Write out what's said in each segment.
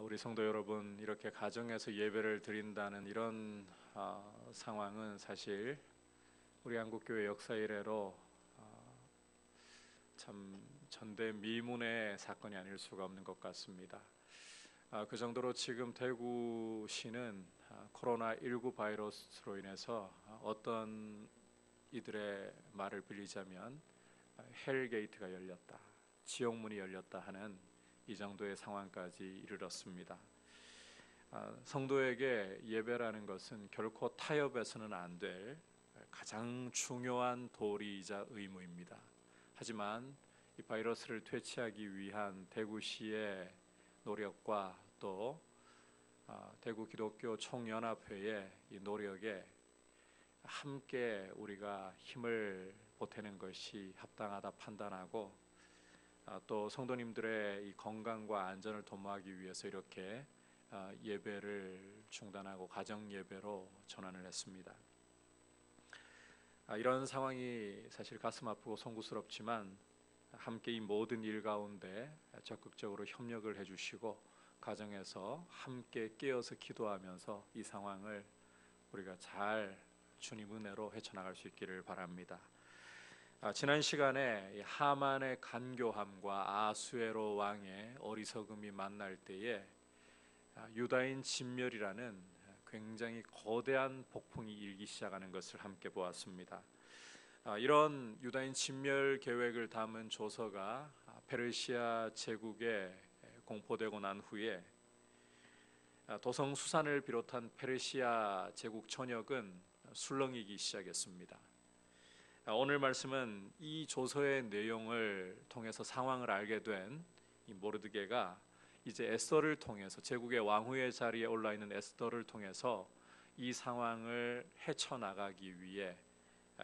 우리 성도 여러분, 이렇게 가정에서 예배를 드린다는 이런 상황은 사실 우리 한국교회 역사 이래로 참 전대미문의 사건이 아닐 수가 없는 것 같습니다. 그 정도로 지금 대구시는 코로나19 바이러스로 인해서 어떤 이들의 말을 빌리자면 헬게이트가 열렸다, 지옥문이 열렸다 하는 이 정도의 상황까지 이르렀습니다. 성도에게 예배라는 것은 결코 타협해서는 안 될 가장 중요한 도리이자 의무입니다. 하지만 이 바이러스를 퇴치하기 위한 대구시의 노력과 또 대구 기독교 총연합회의 이 노력에 함께 우리가 힘을 보태는 것이 합당하다 판단하고 또 성도님들의 이 건강과 안전을 도모하기 위해서 이렇게 예배를 중단하고 가정 예배로 전환을 했습니다. 이런 상황이 사실 가슴 아프고 송구스럽지만 함께 이 모든 일 가운데 적극적으로 협력을 해주시고 가정에서 함께 깨어서 기도하면서 이 상황을 우리가 잘 주님 은혜로 헤쳐나갈 수 있기를 바랍니다. 지난 시간에 하만의 간교함과 아수에로 왕의 어리석음이 만날 때에 유다인 진멸이라는 굉장히 거대한 폭풍이 일기 시작하는 것을 함께 보았습니다. 이런 유다인 진멸 계획을 담은 조서가 페르시아 제국에 공포되고 난 후에 도성 수산을 비롯한 페르시아 제국 전역은 술렁이기 시작했습니다. 오늘 말씀은 이 조서의 내용을 통해서 상황을 알게 된 이 모르드게가 이제 에스더를 통해서 제국의 왕후의 자리에 올라 있는 에스더를 통해서 이 상황을 헤쳐나가기 위해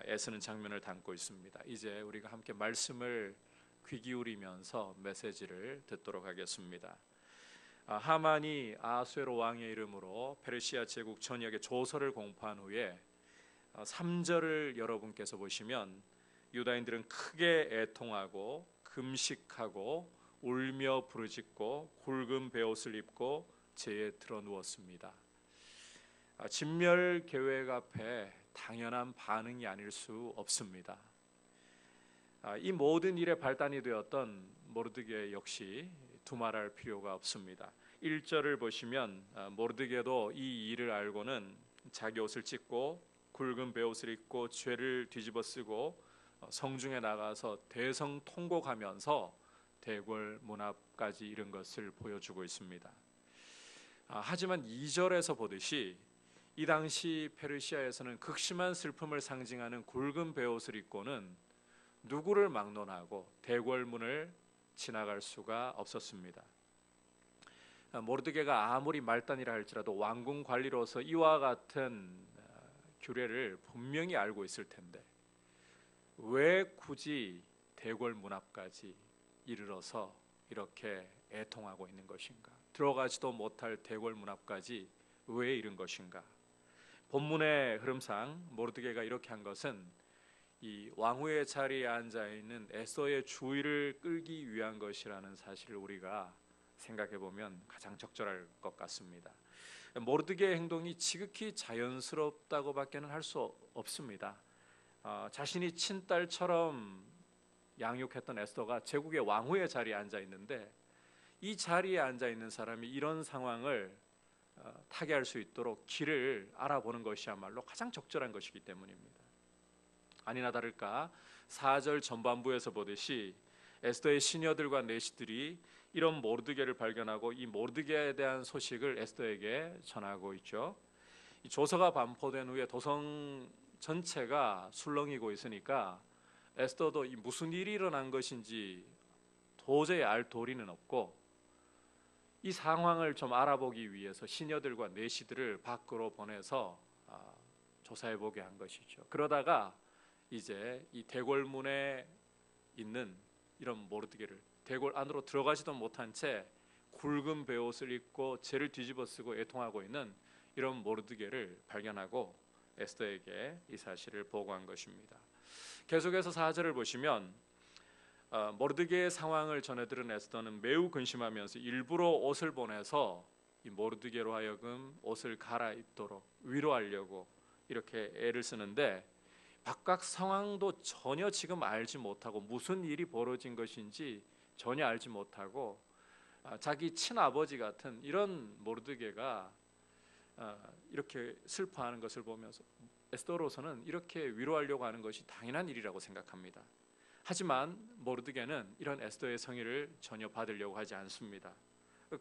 애쓰는 장면을 담고 있습니다. 이제 우리가 함께 말씀을 귀 기울이면서 메시지를 듣도록 하겠습니다. 하만이 아수에로 왕의 이름으로 페르시아 제국 전역에 조서를 공포한 후에 3절을 여러분께서 보시면 유다인들은 크게 애통하고 금식하고 울며 부르짖고 굵은 베옷을 입고 재에 들어 누웠습니다. 진멸 계획 앞에 당연한 반응이 아닐 수 없습니다. 이 모든 일에 발단이 되었던 모르드게 역시 두말할 필요가 없습니다. 1절을 보시면 모르드게도 이 일을 알고는 자기 옷을 찢고 굵은 베옷을 입고 죄를 뒤집어 쓰고 성중에 나가서 대성통곡하면서 대궐 문 앞까지 이른 것을 보여주고 있습니다. 하지만 2절에서 보듯이 이 당시 페르시아에서는 극심한 슬픔을 상징하는 굵은 베옷을 입고는 누구를 막론하고 대궐 문을 지나갈 수가 없었습니다. 모르드게가 아무리 말단이라 할지라도 왕궁 관리로서 이와 같은 규례를 분명히 알고 있을 텐데 왜 굳이 대궐 문 앞까지 이르러서 이렇게 애통하고 있는 것인가? 들어가지도 못할 대궐 문 앞까지 왜 이른 것인가? 본문의 흐름상 모르드게가 이렇게 한 것은 이 왕후의 자리에 앉아 있는 에스더의 주의를 끌기 위한 것이라는 사실을 우리가 생각해 보면 가장 적절할 것 같습니다. 모르드게의 행동이 지극히 자연스럽다고밖에는 할 수 없습니다. 자신이 친딸처럼 양육했던 에스더가 제국의 왕후의 자리에 앉아 있는데 이 자리에 앉아 있는 사람이 이런 상황을 타개할 수 있도록 길을 알아보는 것이야말로 가장 적절한 것이기 때문입니다. 아니나 다를까 4절 전반부에서 보듯이 에스더의 시녀들과 내시들이 이런 모르드게를 발견하고 이 모르드게에 대한 소식을 에스더에게 전하고 있죠. 이 조서가 반포된 후에 도성 전체가 술렁이고 있으니까 에스더도 이 무슨 일이 일어난 것인지 도저히 알 도리는 없고 이 상황을 좀 알아보기 위해서 시녀들과 내시들을 밖으로 보내서 조사해보게 한 것이죠. 그러다가 이제 이 대궐문에 있는 이런 모르드게를 대궐 안으로 들어가지도 못한 채 굵은 베옷을 입고 재를 뒤집어 쓰고 애통하고 있는 이런 모르드게를 발견하고 에스더에게 이 사실을 보고한 것입니다. 계속해서 4절을 보시면 모르드게의 상황을 전해들은 에스더는 매우 근심하면서 일부러 옷을 보내서 이 모르드게로 하여금 옷을 갈아입도록 위로하려고 이렇게 애를 쓰는데, 바깥 상황도 전혀 지금 알지 못하고 무슨 일이 벌어진 것인지 전혀 알지 못하고 자기 친아버지 같은 이런 모르드게가 이렇게 슬퍼하는 것을 보면서 에스더로서는 이렇게 위로하려고 하는 것이 당연한 일이라고 생각합니다. 하지만 모르드게는 이런 에스더의 성의를 전혀 받으려고 하지 않습니다.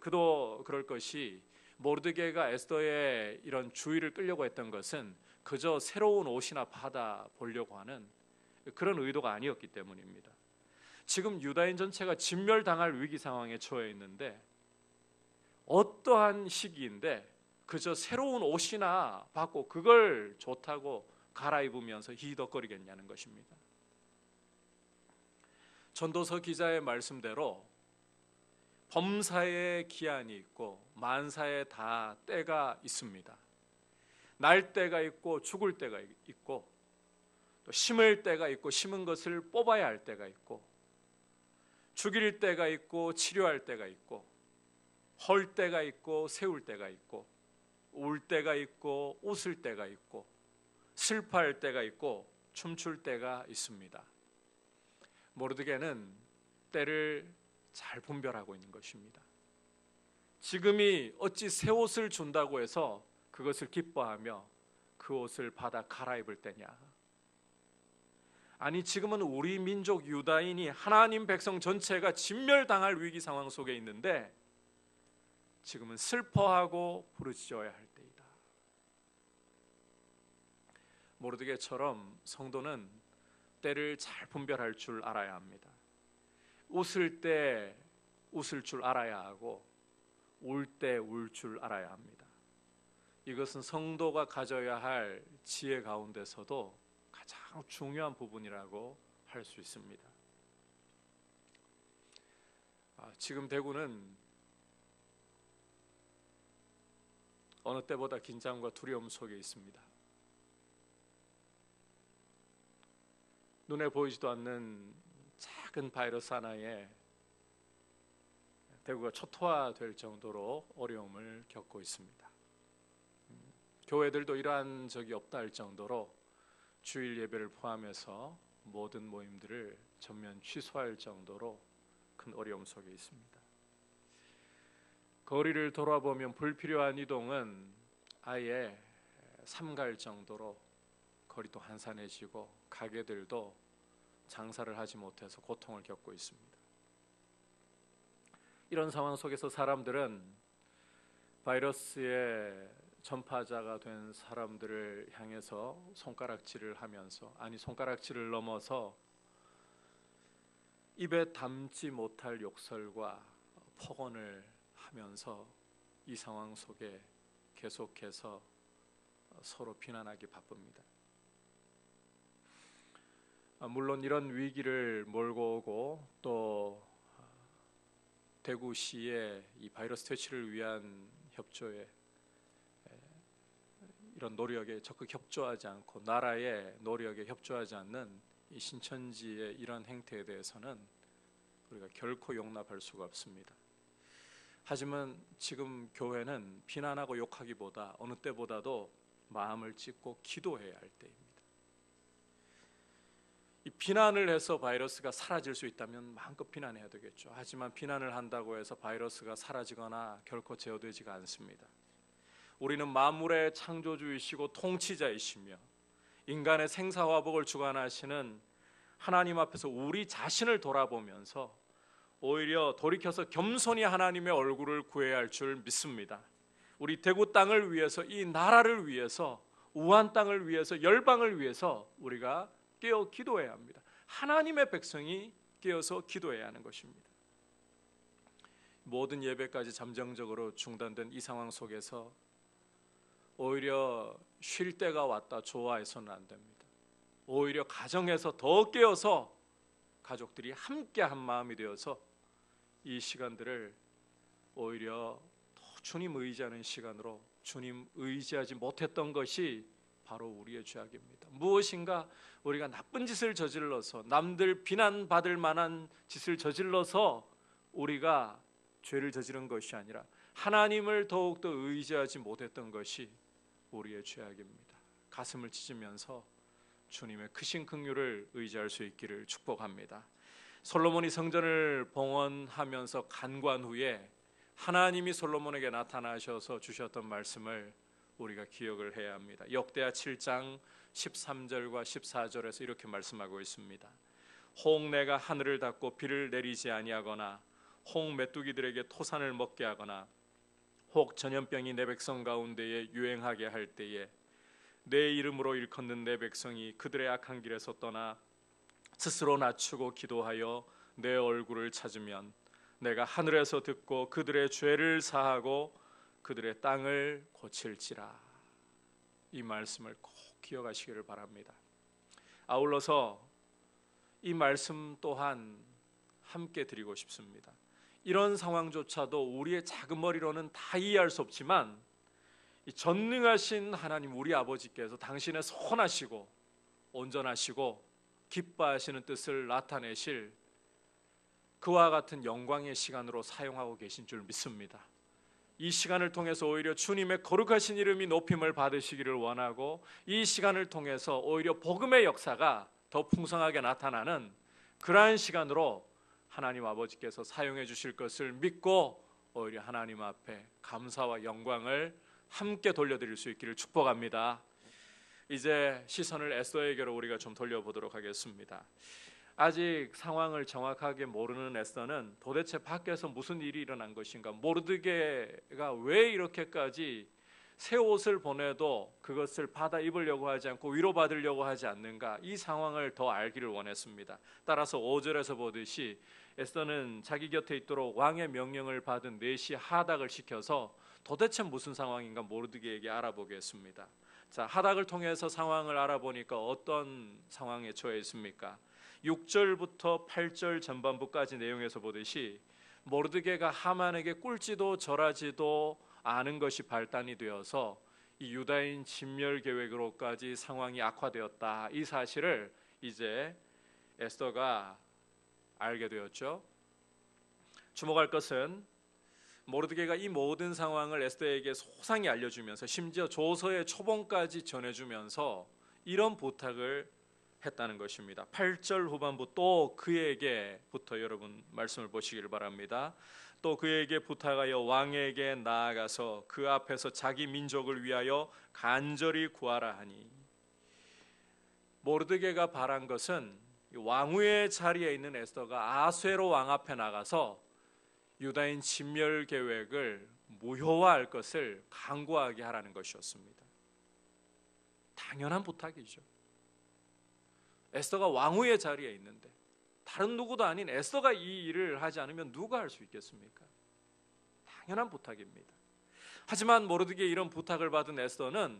그도 그럴 것이, 모르드게가 에스더의 이런 주의를 끌려고 했던 것은 그저 새로운 옷이나 받아 보려고 하는 그런 의도가 아니었기 때문입니다. 지금 유다인 전체가 진멸당할 위기 상황에 처해 있는데, 어떠한 시기인데 그저 새로운 옷이나 받고 그걸 좋다고 갈아입으면서 히덕거리겠냐는 것입니다. 전도서 기자의 말씀대로 범사에 기한이 있고 만사에 다 때가 있습니다. 날 때가 있고 죽을 때가 있고, 또 심을 때가 있고 심은 것을 뽑아야 할 때가 있고, 죽일 때가 있고 치료할 때가 있고, 헐 때가 있고 세울 때가 있고, 울 때가 있고 웃을 때가 있고, 슬퍼할 때가 있고 춤출 때가 있습니다. 모르드게는 때를 잘 분별하고 있는 것입니다. 지금이 어찌 새 옷을 준다고 해서 그것을 기뻐하며 그 옷을 받아 갈아입을 때냐? 아니, 지금은 우리 민족 유다인이 하나님 백성 전체가 진멸당할 위기 상황 속에 있는데 지금은 슬퍼하고 부르짖어야 할 때이다. 모르드게처럼 성도는 때를 잘 분별할 줄 알아야 합니다. 웃을 때 웃을 줄 알아야 하고 울 때 울 줄 알아야 합니다. 이것은 성도가 가져야 할 지혜 가운데서도 가장 중요한 부분이라고 할 수 있습니다. 지금 대구는 어느 때보다 긴장과 두려움 속에 있습니다. 눈에 보이지도 않는 작은 바이러스 하나에 대구가 초토화될 정도로 어려움을 겪고 있습니다. 교회들도 이러한 적이 없다 할 정도로 주일 예배를 포함해서 모든 모임들을 전면 취소할 정도로 큰 어려움 속에 있습니다. 거리를 돌아보면 불필요한 이동은 아예 삼갈 정도로 거리도 한산해지고 가게들도 장사를 하지 못해서 고통을 겪고 있습니다. 이런 상황 속에서 사람들은 바이러스의 전파자가 된 사람들을 향해서 손가락질을 하면서, 아니 손가락질을 넘어서 입에 담지 못할 욕설과 폭언을 하면서 이 상황 속에 계속해서 서로 비난하기 바쁩니다. 물론 이런 위기를 몰고 오고 또 대구시의 이 바이러스 퇴치를 위한 협조에 이런 노력에 적극 협조하지 않고 나라의 노력에 협조하지 않는 이 신천지의 이런 행태에 대해서는 우리가 결코 용납할 수가 없습니다. 하지만 지금 교회는 비난하고 욕하기보다 어느 때보다도 마음을 찢고 기도해야 할 때입니다. 이 비난을 해서 바이러스가 사라질 수 있다면 마음껏 비난해야 되겠죠. 하지만 비난을 한다고 해서 바이러스가 사라지거나 결코 제어되지가 않습니다. 우리는 만물의 창조주이시고 통치자이시며 인간의 생사화복을 주관하시는 하나님 앞에서 우리 자신을 돌아보면서 오히려 돌이켜서 겸손히 하나님의 얼굴을 구해야 할 줄 믿습니다. 우리 대구 땅을 위해서, 이 나라를 위해서, 우한 땅을 위해서, 열방을 위해서 우리가 깨어 기도해야 합니다. 하나님의 백성이 깨어서 기도해야 하는 것입니다. 모든 예배까지 잠정적으로 중단된 이 상황 속에서 오히려 쉴 때가 왔다 좋아해서는 안 됩니다. 오히려 가정에서 더 깨어서 가족들이 함께 한 마음이 되어서 이 시간들을 오히려 더 주님 의지하는 시간으로, 주님 의지하지 못했던 것이 바로 우리의 죄악입니다. 무엇인가 우리가 나쁜 짓을 저질러서, 남들 비난받을 만한 짓을 저질러서 우리가 죄를 저지른 것이 아니라 하나님을 더욱더 의지하지 못했던 것이 우리의 죄악입니다. 가슴을 찢으면서 주님의 크신 긍휼을 의지할 수 있기를 축복합니다. 솔로몬이 성전을 봉헌하면서 간관 후에 하나님이 솔로몬에게 나타나셔서 주셨던 말씀을 우리가 기억을 해야 합니다. 역대하 7장 13절과 14절에서 이렇게 말씀하고 있습니다. 혹 내가 하늘을 닫고 비를 내리지 아니하거나 혹 메뚜기들에게 토산을 먹게 하거나 혹 전염병이 내 백성 가운데에 유행하게 할 때에 내 이름으로 일컫는 내 백성이 그들의 악한 길에서 떠나 스스로 낮추고 기도하여 내 얼굴을 찾으면 내가 하늘에서 듣고 그들의 죄를 사하고 그들의 땅을 고칠지라. 이 말씀을 꼭 기억하시기를 바랍니다. 아울러서 이 말씀 또한 함께 드리고 싶습니다. 이런 상황조차도 우리의 작은 머리로는 다 이해할 수 없지만 이 전능하신 하나님 우리 아버지께서 당신의 선하시고 온전하시고 기뻐하시는 뜻을 나타내실 그와 같은 영광의 시간으로 사용하고 계신 줄 믿습니다. 이 시간을 통해서 오히려 주님의 거룩하신 이름이 높임을 받으시기를 원하고 이 시간을 통해서 오히려 복음의 역사가 더 풍성하게 나타나는 그러한 시간으로 하나님 아버지께서 사용해 주실 것을 믿고 오히려 하나님 앞에 감사와 영광을 함께 돌려드릴 수 있기를 축복합니다. 이제 시선을 에스더에게로 우리가 좀 돌려보도록 하겠습니다. 아직 상황을 정확하게 모르는 에스더는 도대체 밖에서 무슨 일이 일어난 것인가, 모르드게가 왜 이렇게까지 새 옷을 보내도 그것을 받아 입으려고 하지 않고 위로받으려고 하지 않는가, 이 상황을 더 알기를 원했습니다. 따라서 5절에서 보듯이 에스더는 자기 곁에 있도록 왕의 명령을 받은 내시 하닥을 시켜서 도대체 무슨 상황인가 모르드게에게 알아보게 했습니다. 자, 하닥을 통해서 상황을 알아보니까 어떤 상황에 처해 있습니까? 6절부터 8절 전반부까지 내용에서 보듯이 모르드게가 하만에게 꿀지도 절하지도 않은 것이 발단이 되어서 이 유다인 진멸 계획으로까지 상황이 악화되었다, 이 사실을 이제 에스더가 알게 되었죠. 주목할 것은 모르드게가 이 모든 상황을 에스더에게 소상히 알려주면서 심지어 조서의 초본까지 전해주면서 이런 부탁을 했다는 것입니다. 8절 후반부 또 그에게부터 여러분 말씀을 보시기를 바랍니다. 또 그에게 부탁하여 왕에게 나아가서 그 앞에서 자기 민족을 위하여 간절히 구하라 하니, 모르드게가 바란 것은 왕후의 자리에 있는 에스더가 아수에로 왕 앞에 나가서 유다인 진멸 계획을 무효화할 것을 강구하게 하라는 것이었습니다. 당연한 부탁이죠. 에스더가 왕후의 자리에 있는데 다른 누구도 아닌 에스더가 이 일을 하지 않으면 누가 할 수 있겠습니까? 당연한 부탁입니다. 하지만 모르드게 이런 부탁을 받은 에스더는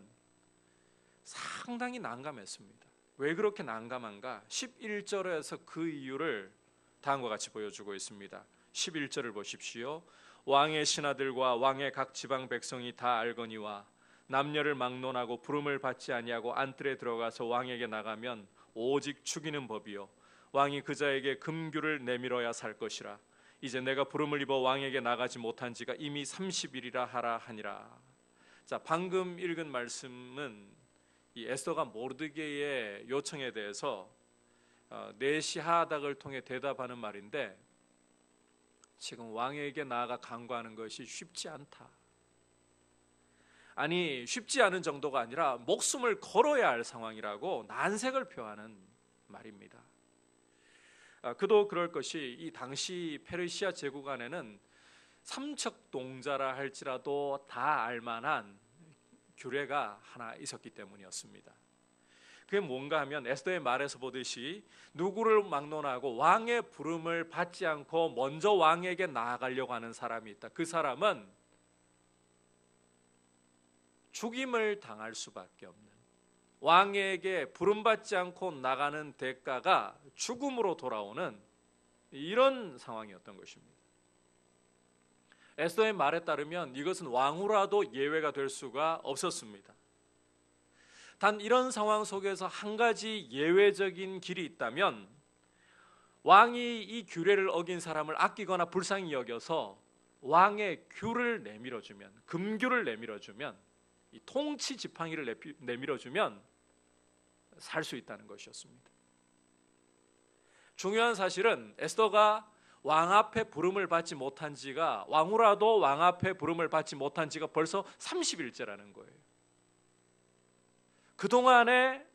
상당히 난감했습니다. 왜 그렇게 난감한가? 11절에서 그 이유를 다음과 같이 보여주고 있습니다. 11절을 보십시오. 왕의 신하들과 왕의 각 지방 백성이 다 알거니와 남녀를 막론하고 부름을 받지 아니하고 안뜰에 들어가서 왕에게 나가면 오직 죽이는 법이요 왕이 그자에게 금규를 내밀어야 살 것이라. 이제 내가 부름을 입어 왕에게 나가지 못한 지가 이미 30일이라 하라 하니라. 자, 방금 읽은 말씀은 이 에스더가 모르드게의 요청에 대해서 내시 하닥을 통해 대답하는 말인데, 지금 왕에게 나아가 간구하는 것이 쉽지 않다. 아니, 쉽지 않은 정도가 아니라 목숨을 걸어야 할 상황이라고 난색을 표하는 말입니다. 그도 그럴 것이 이 당시 페르시아 제국 안에는 삼척동자라 할지라도 다 알만한 규례가 하나 있었기 때문이었습니다. 그게 뭔가 하면 에스더의 말에서 보듯이 누구를 막론하고 왕의 부름을 받지 않고 먼저 왕에게 나아가려고 하는 사람이 있다. 그 사람은 죽임을 당할 수밖에 없는, 왕에게 부름받지 않고 나가는 대가가 죽음으로 돌아오는 이런 상황이었던 것입니다. 에스더의 말에 따르면 이것은 왕후라도 예외가 될 수가 없었습니다. 단 이런 상황 속에서 한 가지 예외적인 길이 있다면, 왕이 이 규례를 어긴 사람을 아끼거나 불쌍히 여겨서 왕의 규를 내밀어주면, 금규를 내밀어주면, 이 통치 지팡이를 내밀어주면 살 수 있다는 것이었습니다. 중요한 사실은 에스더가 왕 앞에 부름을 받지 못한 지가, 왕후라도 왕 앞에 부름을 받지 못한 지가 벌써 30일째라는 거예요. 그동안에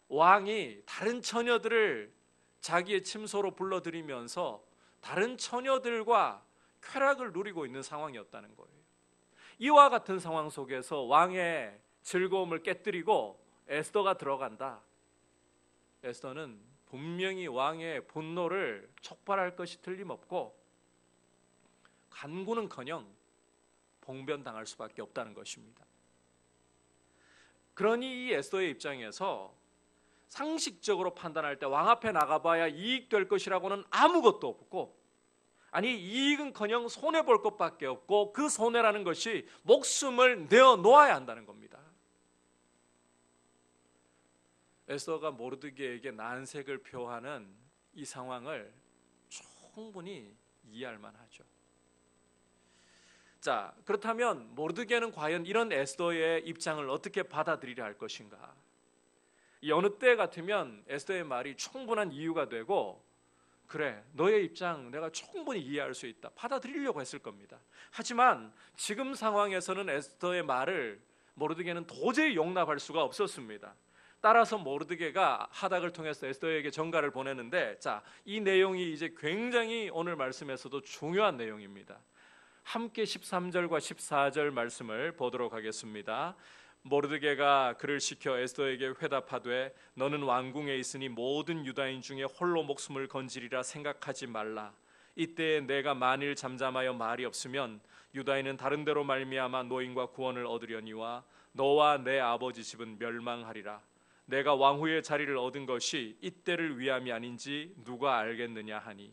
왕이 다른 처녀들을 자기의 침소로 불러들이면서 다른 처녀들과 쾌락을 누리고 있는 상황이었다는 거예요. 이와 같은 상황 속에서 왕의 즐거움을 깨뜨리고 에스더가 들어간다. 에스더는 분명히 왕의 분노를 촉발할 것이 틀림없고 간구는커녕 봉변당할 수밖에 없다는 것입니다. 그러니 이 에스더의 입장에서 상식적으로 판단할 때 왕 앞에 나가봐야 이익될 것이라고는 아무것도 없고, 아니 이익은커녕 손해볼 것밖에 없고, 그 손해라는 것이 목숨을 내어놓아야 한다는 겁니다. 에스더가 모르드게에게 난색을 표하는 이 상황을 충분히 이해할 만하죠. 자, 그렇다면 모르드게는 과연 이런 에스더의 입장을 어떻게 받아들이려 할 것인가? 어느 때 같으면 에스더의 말이 충분한 이유가 되고, 그래, 너의 입장 내가 충분히 이해할 수 있다, 받아들이려고 했을 겁니다. 하지만 지금 상황에서는 에스더의 말을 모르드게는 도저히 용납할 수가 없었습니다. 따라서 모르드게가 하닥을 통해서 에스더에게 전가를 보내는데, 자, 이 내용이 이제 굉장히 오늘 말씀에서도 중요한 내용입니다. 함께 13절과 14절 말씀을 보도록 하겠습니다. 모르드게가 그를 시켜 에스더에게 회답하되 너는 왕궁에 있으니 모든 유다인 중에 홀로 목숨을 건지리라 생각하지 말라. 이때에 내가 만일 잠잠하여 말이 없으면 유다인은 다른 데로 말미암아 노임과 구원을 얻으려니와 너와 내 아버지 집은 멸망하리라. 내가 왕후의 자리를 얻은 것이 이때를 위함이 아닌지 누가 알겠느냐 하니.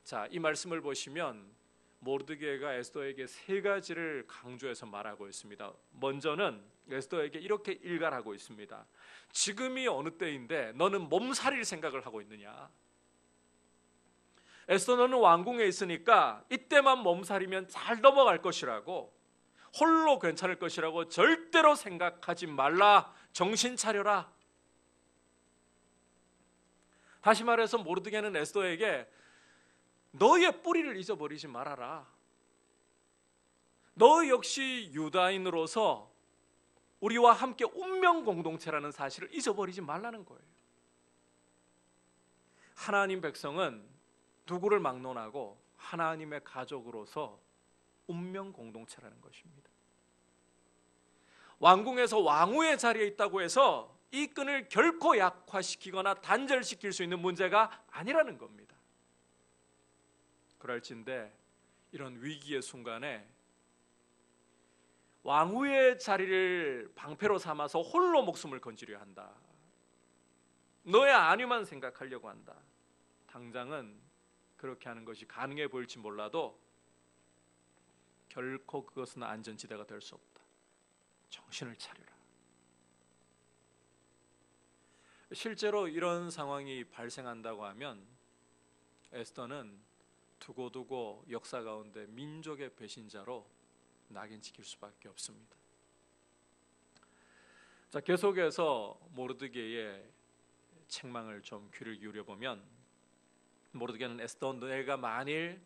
자, 이 말씀을 보시면 모르드게가 에스더에게 세 가지를 강조해서 말하고 있습니다. 먼저는 에스더에게 이렇게 일갈하고 있습니다. 지금이 어느 때인데 너는 몸살일 생각을 하고 있느냐? 에스더, 너는 왕궁에 있으니까 이때만 몸살이면 잘 넘어갈 것이라고, 홀로 괜찮을 것이라고 절대로 생각하지 말라. 정신 차려라. 다시 말해서 모르드게는 에스더에게 너의 뿌리를 잊어버리지 말아라. 너 역시 유다인으로서 우리와 함께 운명 공동체라는 사실을 잊어버리지 말라는 거예요. 하나님 백성은 누구를 막론하고 하나님의 가족으로서 운명 공동체라는 것입니다. 왕궁에서 왕후의 자리에 있다고 해서 이 끈을 결코 약화시키거나 단절시킬 수 있는 문제가 아니라는 겁니다. 그럴진데 이런 위기의 순간에 왕후의 자리를 방패로 삼아서 홀로 목숨을 건지려 한다. 너의 안위만 생각하려고 한다. 당장은 그렇게 하는 것이 가능해 보일지 몰라도 결코 그것은 안전지대가 될 수 없다. 정신을 차려라. 실제로 이런 상황이 발생한다고 하면 에스더는 두고두고 역사 가운데 민족의 배신자로 낙인찍힐 수밖에 없습니다. 자, 계속해서 모르드게의 책망을 좀 귀를 기울여 보면, 모르드게는 에스더, 내가 만일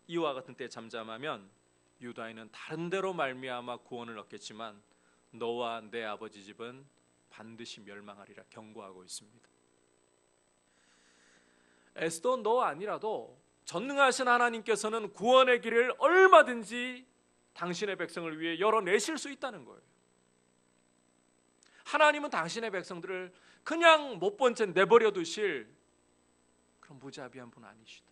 이와 같은 때에 잠잠하면 유다인은 다른 데로 말미암아 구원을 얻겠지만 너와 내 아버지 집은 반드시 멸망하리라 경고하고 있습니다. 에스더, 너 아니라도 전능하신 하나님께서는 구원의 길을 얼마든지 당신의 백성을 위해 열어내실 수 있다는 거예요. 하나님은 당신의 백성들을 그냥 못 본 채 내버려 두실 그런 무자비한 분 아니시다.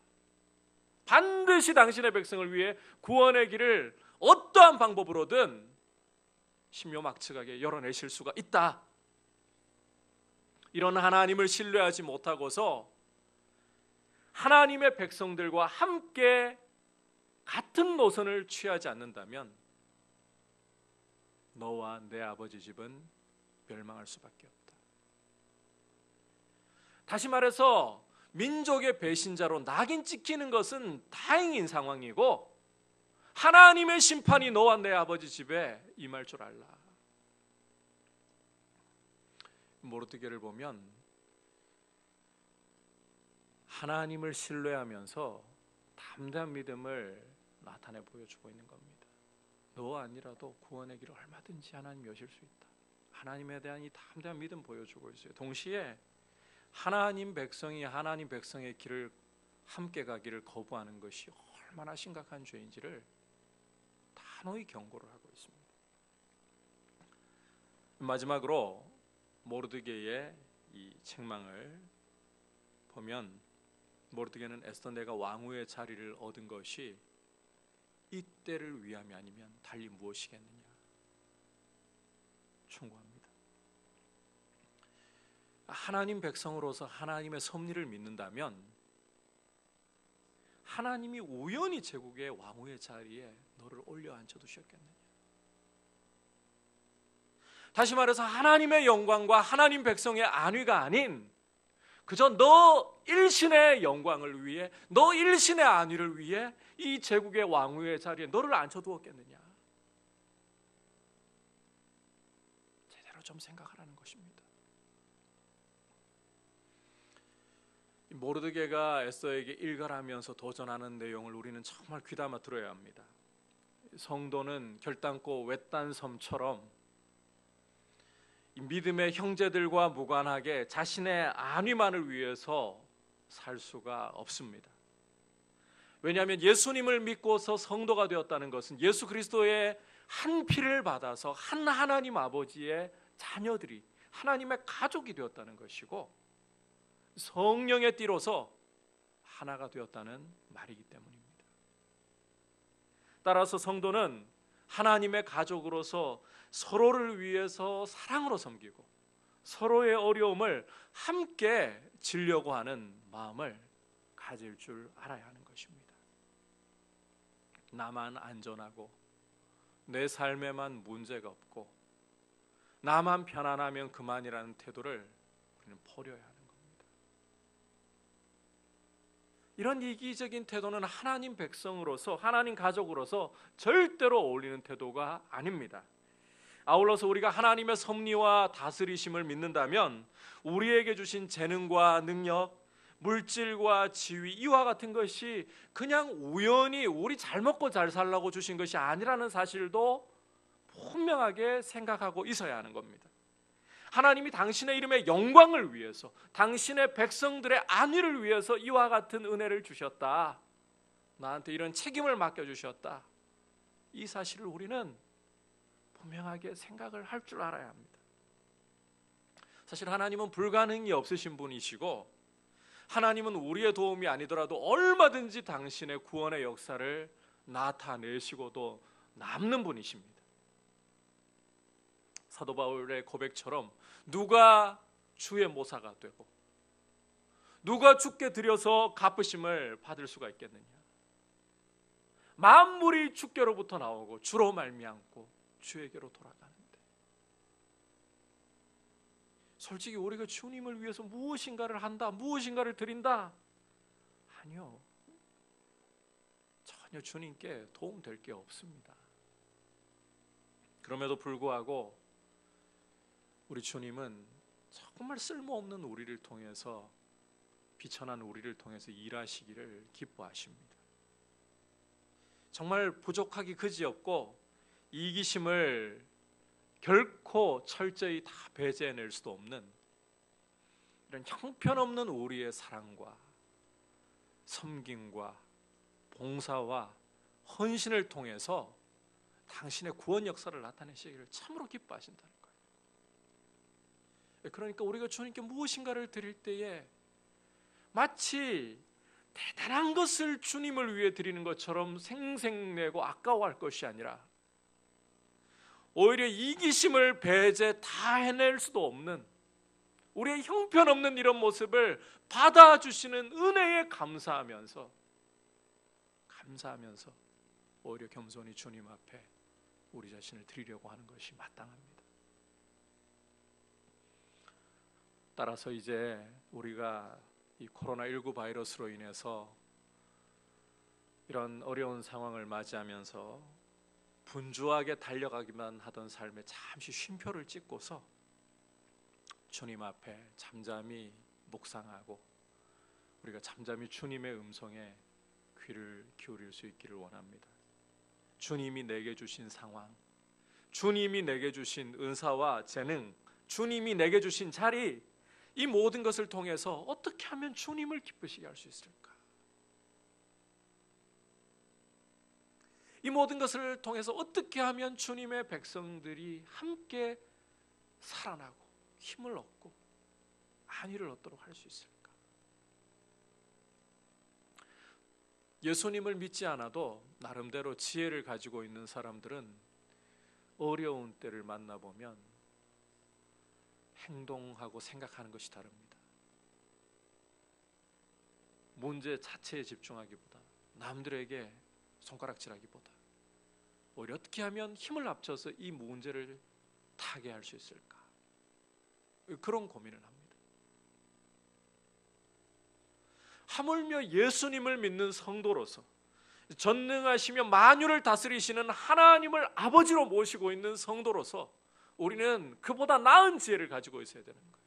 반드시 당신의 백성을 위해 구원의 길을 어떠한 방법으로든 심요막측하게 열어내실 수가 있다. 이런 하나님을 신뢰하지 못하고서 하나님의 백성들과 함께 같은 노선을 취하지 않는다면 너와 내 아버지 집은 멸망할 수밖에 없다. 다시 말해서 민족의 배신자로 낙인 찍히는 것은 다행인 상황이고 하나님의 심판이 너와 내 아버지 집에 임할 줄 알라. 모르드게를 보면 하나님을 신뢰하면서 담대한 믿음을 나타내 보여주고 있는 겁니다. 너와 아니라도 구원의 길을 얼마든지 하나님이 여실 수 있다. 하나님에 대한 이 담대한 믿음 보여주고 있어요. 동시에 하나님 백성이 하나님 백성의 길을 함께 가기를 거부하는 것이 얼마나 심각한 죄인지를 단호히 경고를 하고 있습니다. 마지막으로 모르드게의 이 책망을 보면 모르드게는 애써 내가 왕후의 자리를 얻은 것이 이때를 위함이 아니면 달리 무엇이겠느냐 충고합니다. 하나님 백성으로서 하나님의 섭리를 믿는다면 하나님이 우연히 제국의 왕후의 자리에 너를 올려 앉혀두셨겠느냐. 다시 말해서 하나님의 영광과 하나님 백성의 안위가 아닌 그저 너 일신의 영광을 위해, 너 일신의 안위를 위해 이 제국의 왕후의 자리에 너를 앉혀두었겠느냐. 제대로 좀 생각하라는 것입니다. 모르드게가 에스더에게 일갈하면서 도전하는 내용을 우리는 정말 귀담아 들어야 합니다. 성도는 결단코 외딴 섬처럼 믿음의 형제들과 무관하게 자신의 안위만을 위해서 살 수가 없습니다. 왜냐하면 예수님을 믿고서 성도가 되었다는 것은 예수 그리스도의 한 피를 받아서 한 하나님 아버지의 자녀들이 하나님의 가족이 되었다는 것이고 성령의 띠로서 하나가 되었다는 말이기 때문입니다. 따라서 성도는 하나님의 가족으로서 서로를 위해서 사랑으로 섬기고 서로의 어려움을 함께 지려고 하는 마음을 가질 줄 알아야 하는 것입니다. 나만 안전하고 내 삶에만 문제가 없고 나만 편안하면 그만이라는 태도를 우리는 버려야 하는 겁니다. 이런 이기적인 태도는 하나님 백성으로서 하나님 가족으로서 절대로 어울리는 태도가 아닙니다. 아울러서 우리가 하나님의 섭리와 다스리심을 믿는다면 우리에게 주신 재능과 능력, 물질과 지위 이와 같은 것이 그냥 우연히 우리 잘 먹고 잘 살라고 주신 것이 아니라는 사실도 분명하게 생각하고 있어야 하는 겁니다. 하나님이 당신의 이름의 영광을 위해서 당신의 백성들의 안위를 위해서 이와 같은 은혜를 주셨다. 나한테 이런 책임을 맡겨주셨다. 이 사실을 우리는 분명하게 생각을 할 줄 알아야 합니다. 사실 하나님은 불가능이 없으신 분이시고 하나님은 우리의 도움이 아니더라도 얼마든지 당신의 구원의 역사를 나타내시고도 남는 분이십니다. 사도 바울의 고백처럼 누가 주의 모사가 되고 누가 주께 드려서 갚으심을 받을 수가 있겠느냐. 만물이 주께로부터 나오고 주로 말미암고 주에게로 돌아가는데 솔직히 우리가 주님을 위해서 무엇인가를 한다, 무엇인가를 드린다? 아니요. 전혀 주님께 도움될 게 없습니다. 그럼에도 불구하고 우리 주님은 정말 쓸모없는 우리를 통해서 비천한 우리를 통해서 일하시기를 기뻐하십니다. 정말 부족하기 그지없고 이기심을 결코 철저히 다 배제해낼 수도 없는 이런 형편없는 우리의 사랑과 섬김과 봉사와 헌신을 통해서 당신의 구원 역사를 나타내시기를 참으로 기뻐하신다는 거예요. 그러니까 우리가 주님께 무엇인가를 드릴 때에 마치 대단한 것을 주님을 위해 드리는 것처럼 생색내고 아까워할 것이 아니라 오히려 이기심을 배제 다 해낼 수도 없는 우리의 형편없는 이런 모습을 받아주시는 은혜에 감사하면서 오히려 겸손히 주님 앞에 우리 자신을 드리려고 하는 것이 마땅합니다. 따라서 이제 우리가 이 코로나19 바이러스로 인해서 이런 어려운 상황을 맞이하면서 분주하게 달려가기만 하던 삶에 잠시 쉼표를 찍고서 주님 앞에 잠잠히 묵상하고 우리가 잠잠히 주님의 음성에 귀를 기울일 수 있기를 원합니다. 주님이 내게 주신 상황, 주님이 내게 주신 은사와 재능, 주님이 내게 주신 자리, 이 모든 것을 통해서 어떻게 하면 주님을 기쁘시게 할 수 있을까? 이 모든 것을 통해서 어떻게 하면 주님의 백성들이 함께 살아나고 힘을 얻고 안위를 얻도록 할 수 있을까? 예수님을 믿지 않아도 나름대로 지혜를 가지고 있는 사람들은 어려운 때를 만나보면 행동하고 생각하는 것이 다릅니다. 문제 자체에 집중하기보다 남들에게 손가락질하기보다 오히려 어떻게 하면 힘을 합쳐서 이 문제를 타개할 수 있을까? 그런 고민을 합니다. 하물며 예수님을 믿는 성도로서 전능하시며 만유를 다스리시는 하나님을 아버지로 모시고 있는 성도로서 우리는 그보다 나은 지혜를 가지고 있어야 되는 거예요.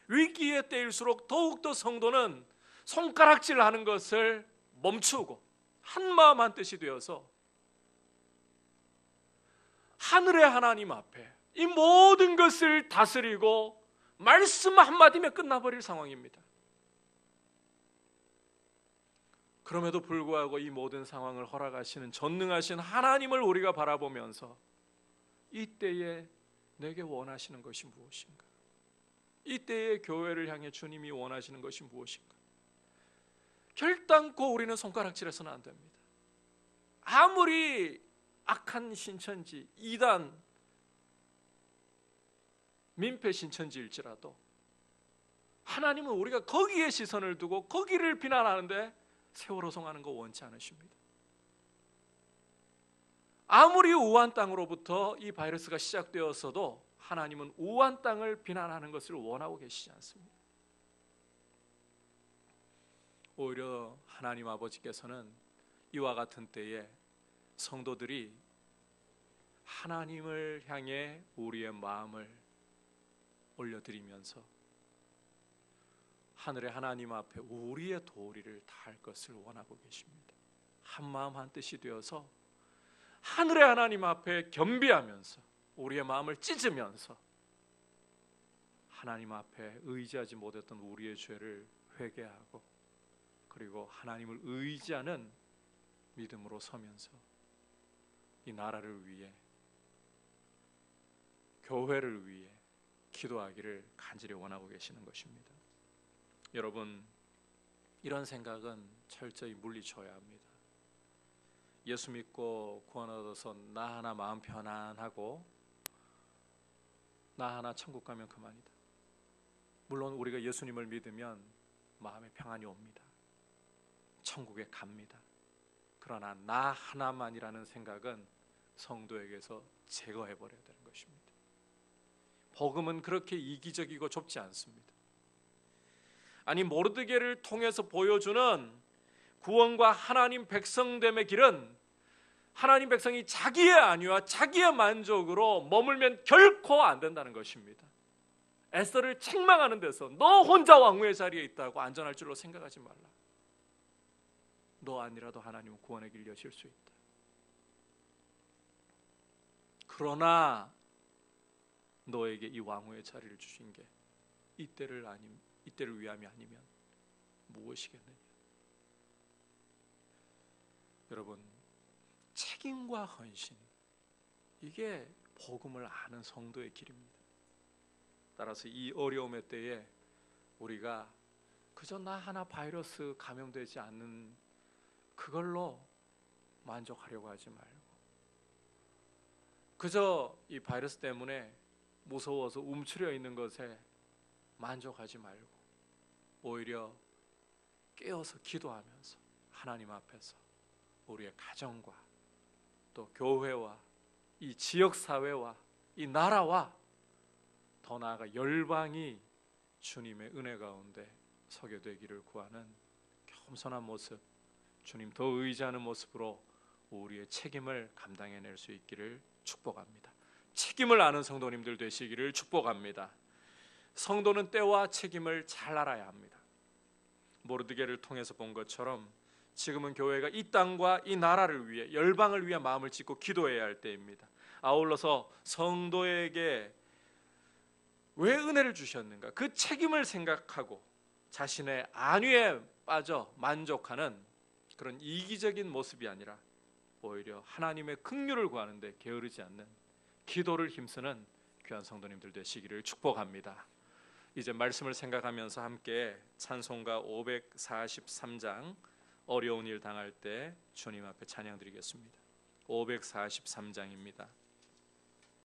위기의 때일수록 더욱더 성도는 손가락질하는 것을 멈추고 한마음 한뜻이 되어서 하늘의 하나님 앞에 이 모든 것을 다스리고 말씀 한마디면 끝나버릴 상황입니다. 그럼에도 불구하고 이 모든 상황을 허락하시는 전능하신 하나님을 우리가 바라보면서 이때에 내게 원하시는 것이 무엇인가? 이때에 교회를 향해 주님이 원하시는 것이 무엇인가? 결단코 우리는 손가락질해서는 안 됩니다. 아무리 악한 신천지, 이단, 민폐 신천지일지라도 하나님은 우리가 거기에 시선을 두고 거기를 비난하는데 세월호송하는 거 원치 않으십니다. 아무리 우한 땅으로부터 이 바이러스가 시작되었어도 하나님은 우한 땅을 비난하는 것을 원하고 계시지 않습니다. 오히려 하나님 아버지께서는 이와 같은 때에 성도들이 하나님을 향해 우리의 마음을 올려드리면서 하늘의 하나님 앞에 우리의 도리를 다할 것을 원하고 계십니다. 한마음 한뜻이 되어서 하늘의 하나님 앞에 겸비하면서 우리의 마음을 찢으면서 하나님 앞에 의지하지 못했던 우리의 죄를 회개하고 그리고 하나님을 의지하는 믿음으로 서면서 이 나라를 위해 교회를 위해 기도하기를 간절히 원하고 계시는 것입니다. 여러분, 이런 생각은 철저히 물리쳐야 합니다. 예수 믿고 구원 얻어서 나 하나 마음 편안하고 나 하나 천국 가면 그만이다. 물론 우리가 예수님을 믿으면 마음에 평안이 옵니다. 천국에 갑니다. 그러나 나 하나만이라는 생각은 성도에게서 제거해버려야 되는 것입니다. 복음은 그렇게 이기적이고 좁지 않습니다. 아니, 모르드게를 통해서 보여주는 구원과 하나님 백성됨의 길은 하나님 백성이 자기의 안위와 자기의 만족으로 머물면 결코 안 된다는 것입니다. 에스더를 책망하는 데서 너 혼자 왕후의 자리에 있다고 안전할 줄로 생각하지 말라. 너 아니라도 하나님은 구원의 길 여실 수 있다. 그러나 너에게 이 왕후의 자리를 주신 게 이때를 위함이 아니면 무엇이겠느냐? 여러분, 책임과 헌신, 이게 복음을 아는 성도의 길입니다. 따라서 이 어려움의 때에 우리가 그저 나 하나 바이러스 감염되지 않는 그걸로 만족하려고 하지 말고, 그저 이 바이러스 때문에 무서워서 움츠려 있는 것에 만족하지 말고 오히려 깨어서 기도하면서 하나님 앞에서 우리의 가정과 또 교회와 이 지역사회와 이 나라와 더 나아가 열방이 주님의 은혜 가운데 서게 되기를 구하는 겸손한 모습, 주님 더 의지하는 모습으로 우리의 책임을 감당해낼 수 있기를 축복합니다. 책임을 아는 성도님들 되시기를 축복합니다. 성도는 때와 책임을 잘 알아야 합니다. 모르드게를 통해서 본 것처럼 지금은 교회가 이 땅과 이 나라를 위해, 열방을 위해 마음을 찢고 기도해야 할 때입니다. 아울러서 성도에게 왜 은혜를 주셨는가, 그 책임을 생각하고 자신의 안위에 빠져 만족하는 그런 이기적인 모습이 아니라 오히려 하나님의 긍휼을 구하는데 게으르지 않는 기도를 힘쓰는 귀한 성도님들 되시기를 축복합니다. 이제 말씀을 생각하면서 함께 찬송가 543장 어려운 일 당할 때 주님 앞에 찬양 드리겠습니다. 543장입니다.